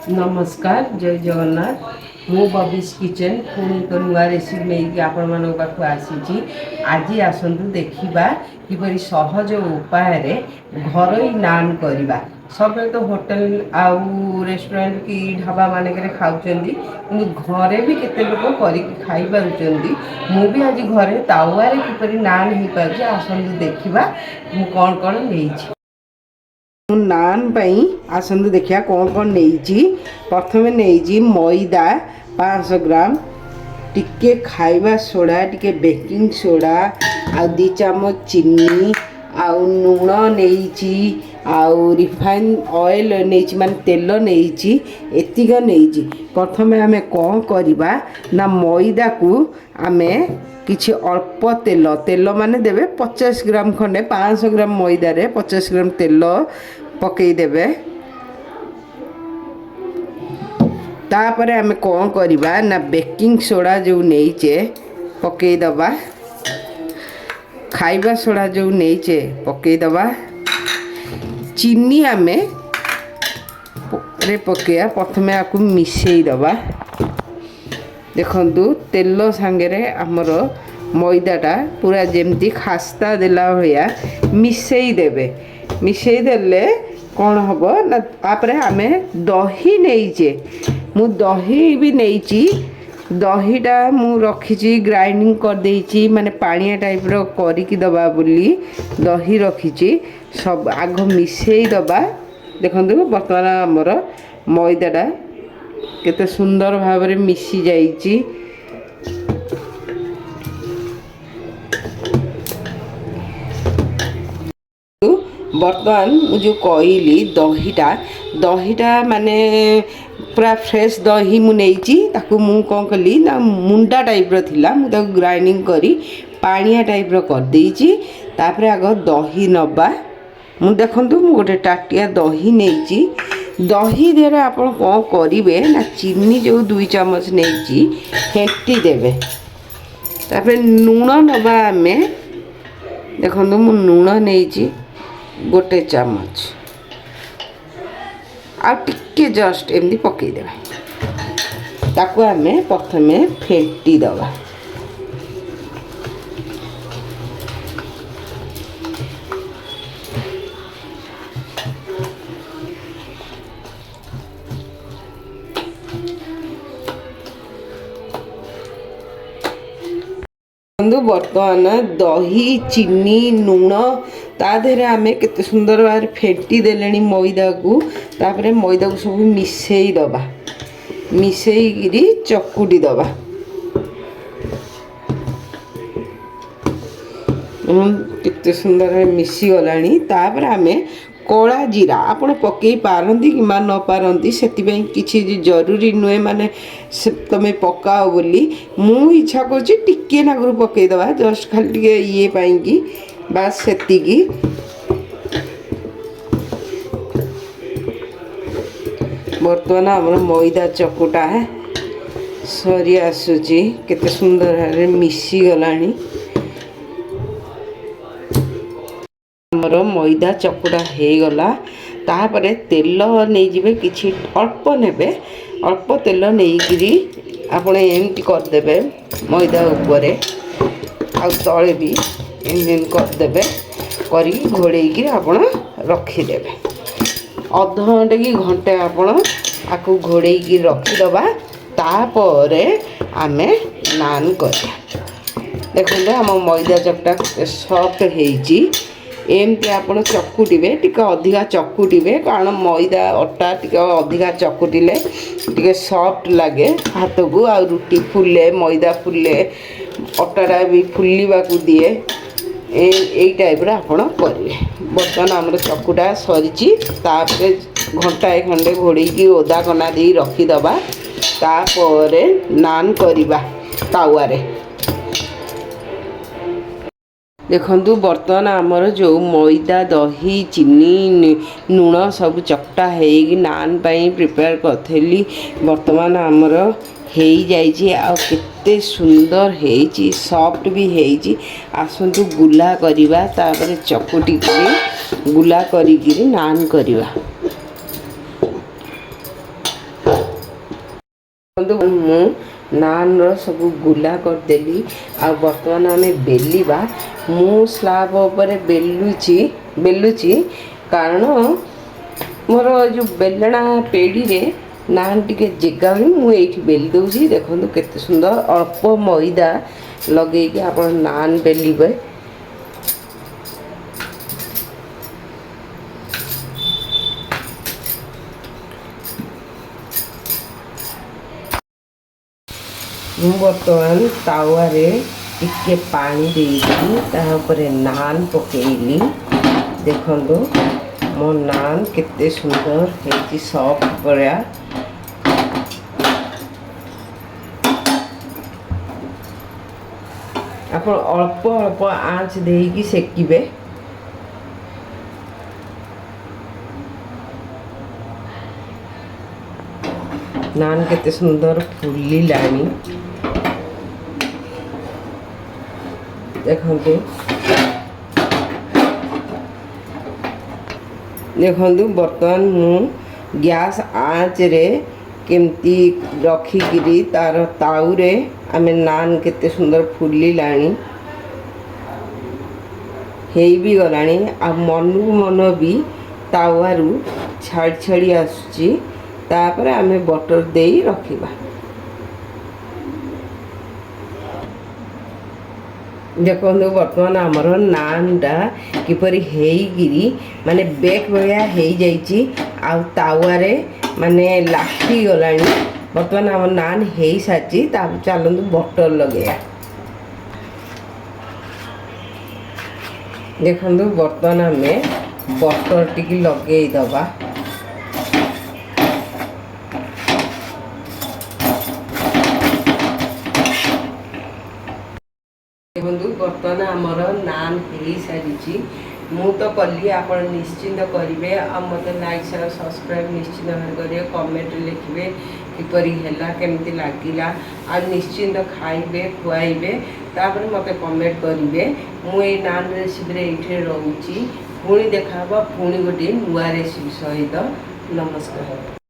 नमस्कार जय जगन्नाथ मु बबिश किचन पुणी एक नुआ रेसिपी नहीं आपण मान पाखु आसी आज आसतु देखा किपरि सहज उपाय घर नान करवा सब तो होटेल आउ रेस्टोरेंट की ढाबा मानक खाऊँ कि घरे भी केते लोग कर मु भी आज घरे तावारे किपरि नान हो पारे आसतु देखा मु कौन कौन नहीं नान पई आसतु देखिया कौन कौन नहीं प्रथम नहीं मैदा 500 ग्राम टिके खाइबा सोडा टिके बेकिंग सोडा आ 2 चामच चीनी आउ लूण नहीं आउ रिफाइन ऑयल नहीं मान तेल नहीं एतिक नहीं प्रथम आम कौन करवा ना मैदा को आम किछि अल्प तेल तेल माने देवे 50 ग्राम खंडे 500 ग्राम मैदा रे 50 ग्राम तेल पकई देवे तापर आम कौन करवा ना बेकिंग सोडा जो नहींचे पकई दबा खाइबा सोडा जो नहींचे पकई दबा चीनी आम रे पकईया प्रथमे आपको मिसई दबा देखंतु तेल सांगे आमर मैदाटा पूरा जेमती खास्ता देला भया मिसई देवे मिसई देले कौन हम ना तापर आम दही नहींचे मु दही भी नहीं दहीटा मु रखी ग्राइंडिंग कर देइची माने पानिया टाइप रो करिकी दबा बोली दही रखी सब आग मिसई दबा देखंतु बर्तमान आमर मैदाटा केते सुंदर भाव में मिसी जाइची बर्तमान मुझे कहली दहीटा माने पूरा फ्रेश दही मुझे कौन कली ना मुंडा टाइप थिला मुझे ग्राइंडिंग करी पानिया टाइप कर देइची तापर आग दही नबा मु देखंतु मु गोटे टाटिया दही नहीं दही देर आप कौन करेंगे ना चीनी जो 2 चामच नहीं फेंटी देवे तापर लूण नबा आम देखो मु लूण नहीं गोटे चामच आ टिके जस्ट एमती पकईदे ताकू आम प्रथमे फेंटी दबा बर्तमान दही चीनी लूण ता देहरे आम केते सुंदर भाव फेंटी देले मैदा को तापर मैदा को सब मिसई दबा मिसईकरी चकुटी दबा केते सुंदर मिसी गलानी तापर आम कला जीरा आपण पकई पारती कि न पारती से किसी जरूरी नुहे माने तुम पकाओ बोली मु इच्छा करछि टिके नागुर पकई दबा जस्ट खाली टिके ये पाई कि बास सेतिकी बर्तमान आमर मैदा चकुटा सरी आसुची केते सुंदर भाव मिसी गलानी आमर मैदा चकुटा हो गला तापर तेल नहीं जिबे किछि अल्प नेबे अल्प तेल नहीं आपण एमती करदेबे मैदा उपरे आ तले भी एमती करदेबे करी घोड़े आपण रखिदेबे अध घंटे कि घंटे आपण आकु घोड़े रखिदबा तापर आमे नान करिया देखते आम मैदा चकटा सफ्ट होइची एमती आपण चकुटिबे टिके अधिका चकुटिबे कारण मैदा अटा टिके अधिका चकुटिले टिके सफ्ट लगे हाथ को आ रुटी फुले मैदा फुले अटाटा भी फुलवा को दिए यही टाइप आपण करेंगे बर्तमान आमर चकुटा सरी घंटाए खंडे घोड़े ओदा कना दे रखीदबा तापर नान करवा तावारे देखंतु बर्तमान आमर जो मैदा दही चीनी लूण सब चकटा है नान पाई प्रिपेयर करी बर्तमान आमर हो जाते सुंदर है सॉफ्ट भी है आसतु गुला करवा तापर चकुटी गुला करी नान करवा ମୁଁ ନାନ୍ର ସବୁ ଗୁଲା କରିଦେଲି। ଆଉ ବର୍ତ୍ତମାନ ଆମେ ବେଲିବା। ମୁଁ ସ୍ଲାବ୍ ଉପରେ ବେଲୁଛି କାରଣ ମୋର ଯେଉଁ ବେଲଣା ପେଡ଼ିରେ ନାନ୍ ଟିକେ ଜେଗା ହୁଏ। ମୁଁ ଏଇଠି ବେଲି ଦେଉଛି। ଦେଖନ୍ତୁ କେତେ ସୁନ୍ଦର ଅଳ୍ପ ମଇଦା ଲଗେଇକି ଆପଣ ନାନ୍ ବେଲିବେ। ମୁଁ ବର୍ତ୍ତମାନ ତାୱାରେ ଟିକେ ପାଣି ଦେଇକି ତା ଉପରେ ନାନ୍ ପକେଇଲି। ଦେଖନ୍ତୁ ମୋ ନାନ୍ କେତେ ସୁନ୍ଦର ହେଇଛି, ସଫ୍ଟ ଭଳିଆ। ଆପଣ ଅଳ୍ପ ଅଳ୍ପ ଆଞ୍ଚ ଦେଇକି ସେକିବେ। ନାନ୍ କେତେ ସୁନ୍ଦର ଫୁଲିଲାଣି ଦେଖନ୍ତୁ। ବର୍ତ୍ତମାନ ମୁଁ ଗ୍ୟାସ୍ ଆଞ୍ଚରେ କେମିତି ରଖିକିରି ତାର ତାଉରେ ଆମେ ନାନ୍ କେତେ ସୁନ୍ଦର ଫୁଲିଲାଣି, ହେଇ ବି ଗଲାଣି। ଆଉ ମନକୁ ମନ ବି ତାୱାରୁ ଛାଡ଼ି ଛାଡ଼ି ଆସୁଛି। ତାପରେ ଆମେ ବଟର ଦେଇ ରଖିବା। ଦେଖନ୍ତୁ ବର୍ତ୍ତମାନ ଆମର ନାନ୍ଟା କିପରି ହେଇକିରି ମାନେ ବେକ୍ ଭଳିଆ ହେଇଯାଇଛି। ଆଉ ତାୱାରେ ମାନେ ଲାଖି ଗଲାଣି। ବର୍ତ୍ତମାନ ଆମ ନାନ୍ ହେଇସାରିଛି। ତାପରେ ଚାଲନ୍ତୁ ବଟର ଲଗେଇବା। ଦେଖନ୍ତୁ ବର୍ତ୍ତମାନ ଆମେ ବଟର ଟିକେ ଲଗେଇଦବା। ଦେଖନ୍ତୁ ବର୍ତ୍ତମାନ ଆମର ନାନ୍ ହେଇସାରିଛି। ମୁଁ ତ କଲି, ଆପଣ ନିଶ୍ଚିନ୍ତ କରିବେ। ଆଉ ମୋତେ ଲାଇକ୍ ସେୟାର ସବସ୍କ୍ରାଇବ୍ ନିଶ୍ଚିନ୍ତ ଭାବେ କରିବେ। କମେଣ୍ଟରେ ଲେଖିବେ କିପରି ହେଲା, କେମିତି ଲାଗିଲା। ଆଉ ନିଶ୍ଚିନ୍ତ ଖାଇବେ, ଖୁଆଇବେ। ତାପରେ ମୋତେ କମେଣ୍ଟ କରିବେ। ମୁଁ ଏଇ ନାନ୍ ରେସିପିରେ ଏଇଠି ରହୁଛି। ପୁଣି ଦେଖା ହେବ ପୁଣି ଗୋଟିଏ ନୂଆ ରେସିପି ସହିତ। ନମସ୍କାର।